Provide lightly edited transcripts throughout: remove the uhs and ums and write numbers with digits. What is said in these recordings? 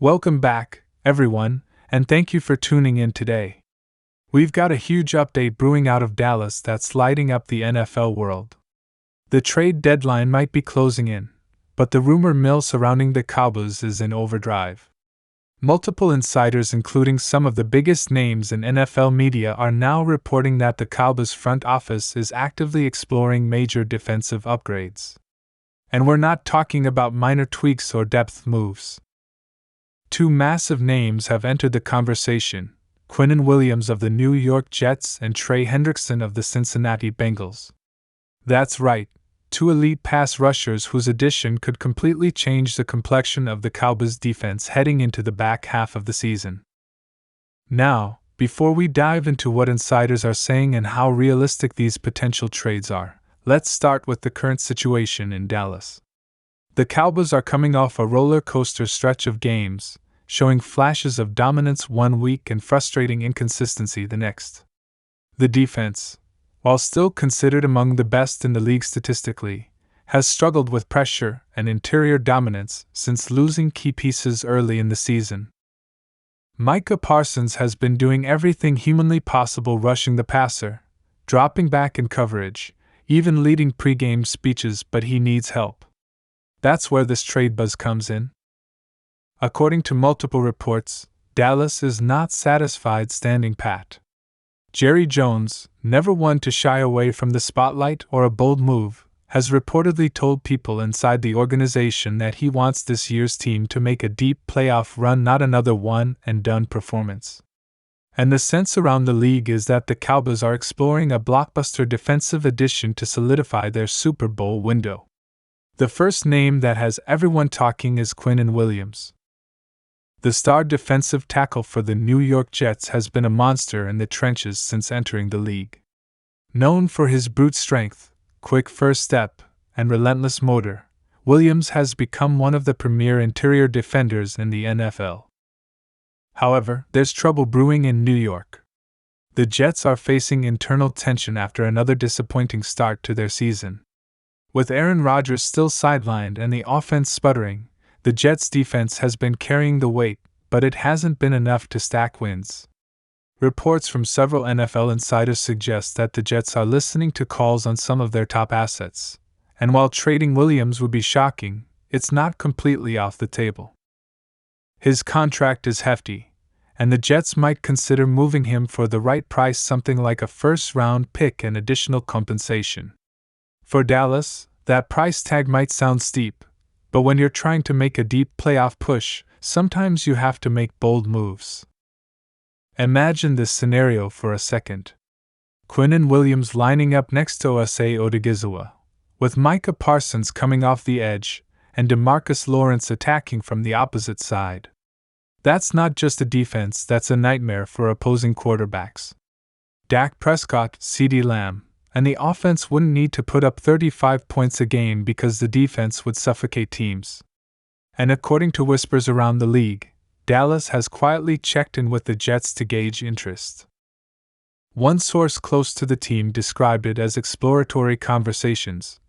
Welcome back, everyone, and thank you for tuning in today. We've got a huge update brewing out of Dallas that's lighting up the NFL world. The trade deadline might be closing in, but the rumor mill surrounding the Cowboys is in overdrive. Multiple insiders, including some of the biggest names in NFL media, are now reporting that the Cowboys front office is actively exploring major defensive upgrades. And we're not talking about minor tweaks or depth moves. Two massive names have entered the conversation: Quinnen Williams of the New York Jets and Trey Hendrickson of the Cincinnati Bengals. That's right, two elite pass rushers whose addition could completely change the complexion of the Cowboys' defense heading into the back half of the season. Now, before we dive into what insiders are saying and how realistic these potential trades are, let's start with the current situation in Dallas. The Cowboys are coming off a roller coaster stretch of games, showing flashes of dominance one week and frustrating inconsistency the next. The defense, while still considered among the best in the league statistically, has struggled with pressure and interior dominance since losing key pieces early in the season. Micah Parsons has been doing everything humanly possible, rushing the passer, dropping back in coverage, even leading pre-game speeches, but he needs help. That's where this trade buzz comes in. According to multiple reports, Dallas is not satisfied standing pat. Jerry Jones, never one to shy away from the spotlight or a bold move, has reportedly told people inside the organization that he wants this year's team to make a deep playoff run, not another one-and-done performance. And the sense around the league is that the Cowboys are exploring a blockbuster defensive addition to solidify their Super Bowl window. The first name that has everyone talking is Quinnen Williams. The star defensive tackle for the New York Jets has been a monster in the trenches since entering the league. Known for his brute strength, quick first step, and relentless motor, Williams has become one of the premier interior defenders in the NFL. However, there's trouble brewing in New York. The Jets are facing internal tension after another disappointing start to their season. With Aaron Rodgers still sidelined and the offense sputtering, the Jets' defense has been carrying the weight, but it hasn't been enough to stack wins. Reports from several NFL insiders suggest that the Jets are listening to calls on some of their top assets, and while trading Williams would be shocking, it's not completely off the table. His contract is hefty, and the Jets might consider moving him for the right price, something like a first-round pick and additional compensation. For Dallas, that price tag might sound steep, but when you're trying to make a deep playoff push, sometimes you have to make bold moves. Imagine this scenario for a second. Quinnen Williams lining up next to Osa Odigizua, with Micah Parsons coming off the edge, and DeMarcus Lawrence attacking from the opposite side. That's not just a defense, that's a nightmare for opposing quarterbacks. Dak Prescott, CeeDee Lamb, and the offense wouldn't need to put up 35 points a game because the defense would suffocate teams. And according to whispers around the league, Dallas has quietly checked in with the Jets to gauge interest. One source close to the team described it as exploratory conversations,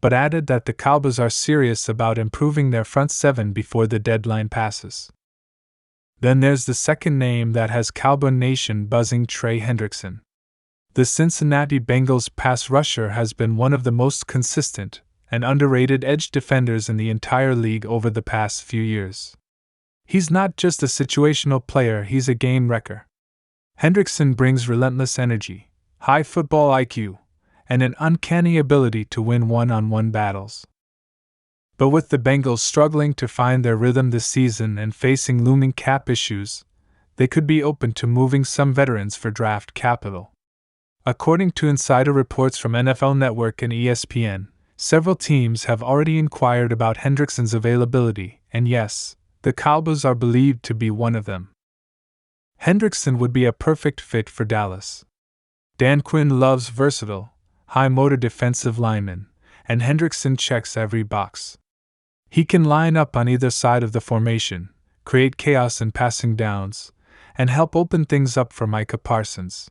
but added that the Cowboys are serious about improving their front seven before the deadline passes. Then there's the second name that has Cowboy Nation buzzing: Trey Hendrickson. The Cincinnati Bengals pass rusher has been one of the most consistent and underrated edge defenders in the entire league over the past few years. He's not just a situational player, he's a game wrecker. Hendrickson brings relentless energy, high football IQ, and an uncanny ability to win one-on-one battles. But with the Bengals struggling to find their rhythm this season and facing looming cap issues, they could be open to moving some veterans for draft capital. According to insider reports from NFL Network and ESPN, several teams have already inquired about Hendrickson's availability, and yes, the Cowboys are believed to be one of them. Hendrickson would be a perfect fit for Dallas. Dan Quinn loves versatile, high-motor defensive linemen, and Hendrickson checks every box. He can line up on either side of the formation, create chaos in passing downs, and help open things up for Micah Parsons.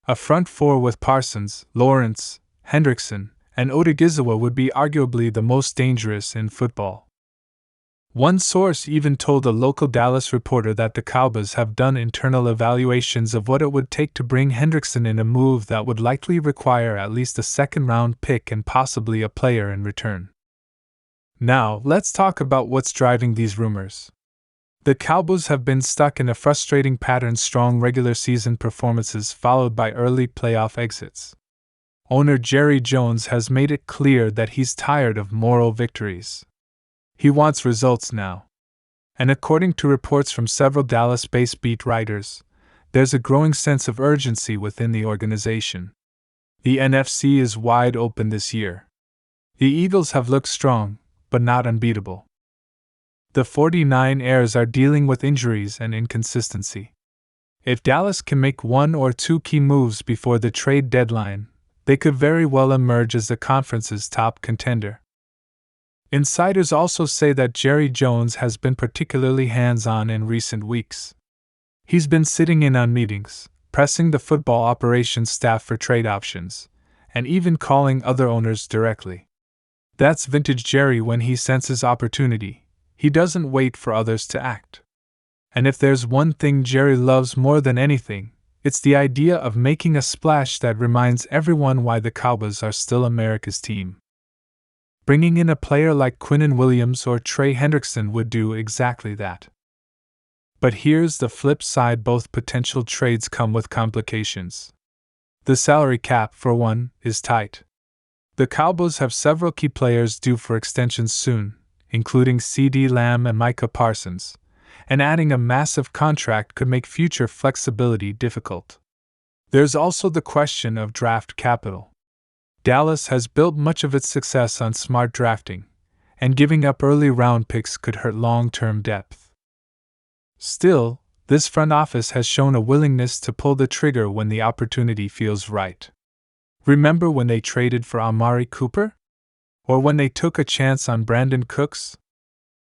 A front four with Parsons, Lawrence, Hendrickson, and Odigizua would be arguably the most dangerous in football. One source even told a local Dallas reporter that the Cowboys have done internal evaluations of what it would take to bring Hendrickson in, a move that would likely require at least a second-round pick and possibly a player in return. Now, let's talk about what's driving these rumors. The Cowboys have been stuck in a frustrating pattern: strong regular season performances followed by early playoff exits. Owner Jerry Jones has made it clear that he's tired of moral victories. He wants results now. And according to reports from several Dallas-based beat writers, there's a growing sense of urgency within the organization. The NFC is wide open this year. The Eagles have looked strong, but not unbeatable. The 49ers are dealing with injuries and inconsistency. If Dallas can make one or two key moves before the trade deadline, they could very well emerge as the conference's top contender. Insiders also say that Jerry Jones has been particularly hands-on in recent weeks. He's been sitting in on meetings, pressing the football operations staff for trade options, and even calling other owners directly. That's vintage Jerry. When he senses opportunity, he doesn't wait for others to act. And if there's one thing Jerry loves more than anything, it's the idea of making a splash that reminds everyone why the Cowboys are still America's team. Bringing in a player like Quinnen Williams or Trey Hendrickson would do exactly that. But here's the flip side: both potential trades come with complications. The salary cap, for one, is tight. The Cowboys have several key players due for extensions soon, including CeeDee Lamb and Micah Parsons, and adding a massive contract could make future flexibility difficult. There's also the question of draft capital. Dallas has built much of its success on smart drafting, and giving up early round picks could hurt long-term depth. Still, this front office has shown a willingness to pull the trigger when the opportunity feels right. Remember when they traded for Amari Cooper? Or when they took a chance on Brandon Cooks?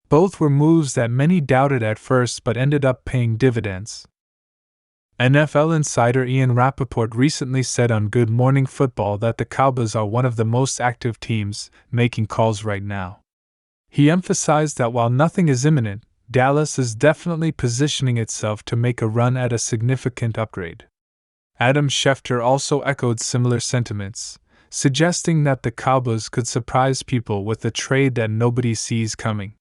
Both were moves that many doubted at first but ended up paying dividends. NFL insider Ian Rapoport recently said on Good Morning Football that the Cowboys are one of the most active teams making calls right now. He emphasized that while nothing is imminent, Dallas is definitely positioning itself to make a run at a significant upgrade. Adam Schefter also echoed similar sentiments, suggesting that the Cowboys could surprise people with a trade that nobody sees coming.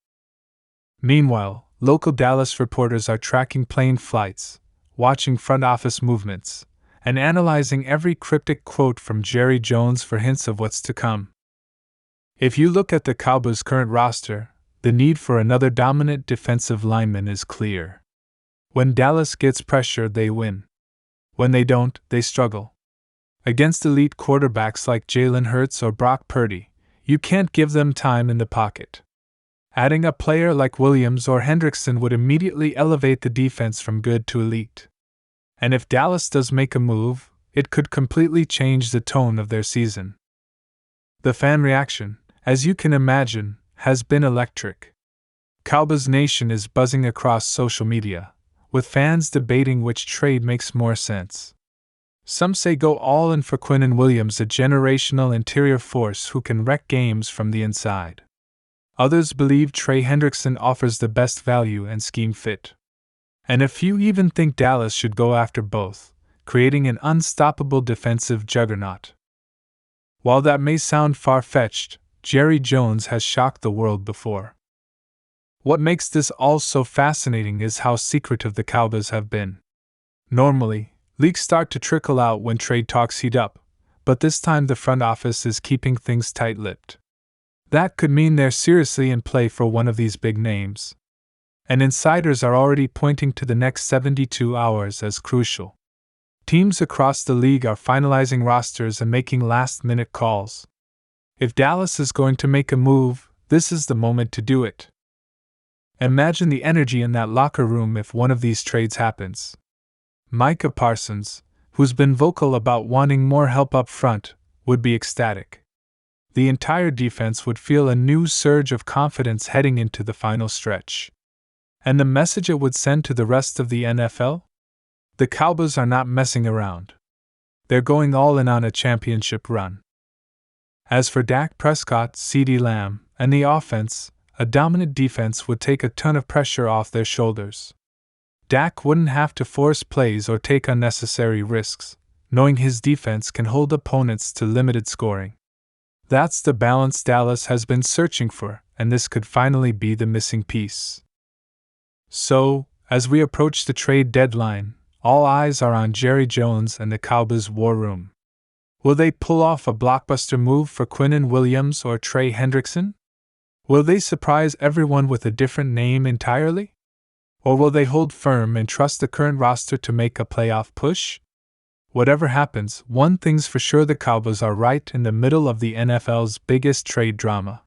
Meanwhile, local Dallas reporters are tracking plane flights, watching front office movements, and analyzing every cryptic quote from Jerry Jones for hints of what's to come. If you look at the Cowboys' current roster, the need for another dominant defensive lineman is clear. When Dallas gets pressure, they win. When they don't, they struggle. Against elite quarterbacks like Jalen Hurts or Brock Purdy, you can't give them time in the pocket. Adding a player like Williams or Hendrickson would immediately elevate the defense from good to elite. And if Dallas does make a move, it could completely change the tone of their season. The fan reaction, as you can imagine, has been electric. Cowboys Nation is buzzing across social media, with fans debating which trade makes more sense. Some say go all in for Quinnen Williams, a generational interior force who can wreck games from the inside. Others believe Trey Hendrickson offers the best value and scheme fit. And a few even think Dallas should go after both, creating an unstoppable defensive juggernaut. While that may sound far-fetched, Jerry Jones has shocked the world before. What makes this all so fascinating is how secretive the Cowboys have been. Normally, leaks start to trickle out when trade talks heat up, but this time the front office is keeping things tight-lipped. That could mean they're seriously in play for one of these big names. And insiders are already pointing to the next 72 hours as crucial. Teams across the league are finalizing rosters and making last-minute calls. If Dallas is going to make a move, this is the moment to do it. Imagine the energy in that locker room if one of these trades happens. Micah Parsons, who's been vocal about wanting more help up front, would be ecstatic. The entire defense would feel a new surge of confidence heading into the final stretch. And the message it would send to the rest of the NFL? The Cowboys are not messing around. They're going all in on a championship run. As for Dak Prescott, CeeDee Lamb, and the offense, a dominant defense would take a ton of pressure off their shoulders. Dak wouldn't have to force plays or take unnecessary risks, knowing his defense can hold opponents to limited scoring. That's the balance Dallas has been searching for, and this could finally be the missing piece. So, as we approach the trade deadline, all eyes are on Jerry Jones and the Cowboys' war room. Will they pull off a blockbuster move for Quinnen Williams or Trey Hendrickson? Will they surprise everyone with a different name entirely? Or will they hold firm and trust the current roster to make a playoff push? Whatever happens, one thing's for sure: the Cowboys are right in the middle of the NFL's biggest trade drama.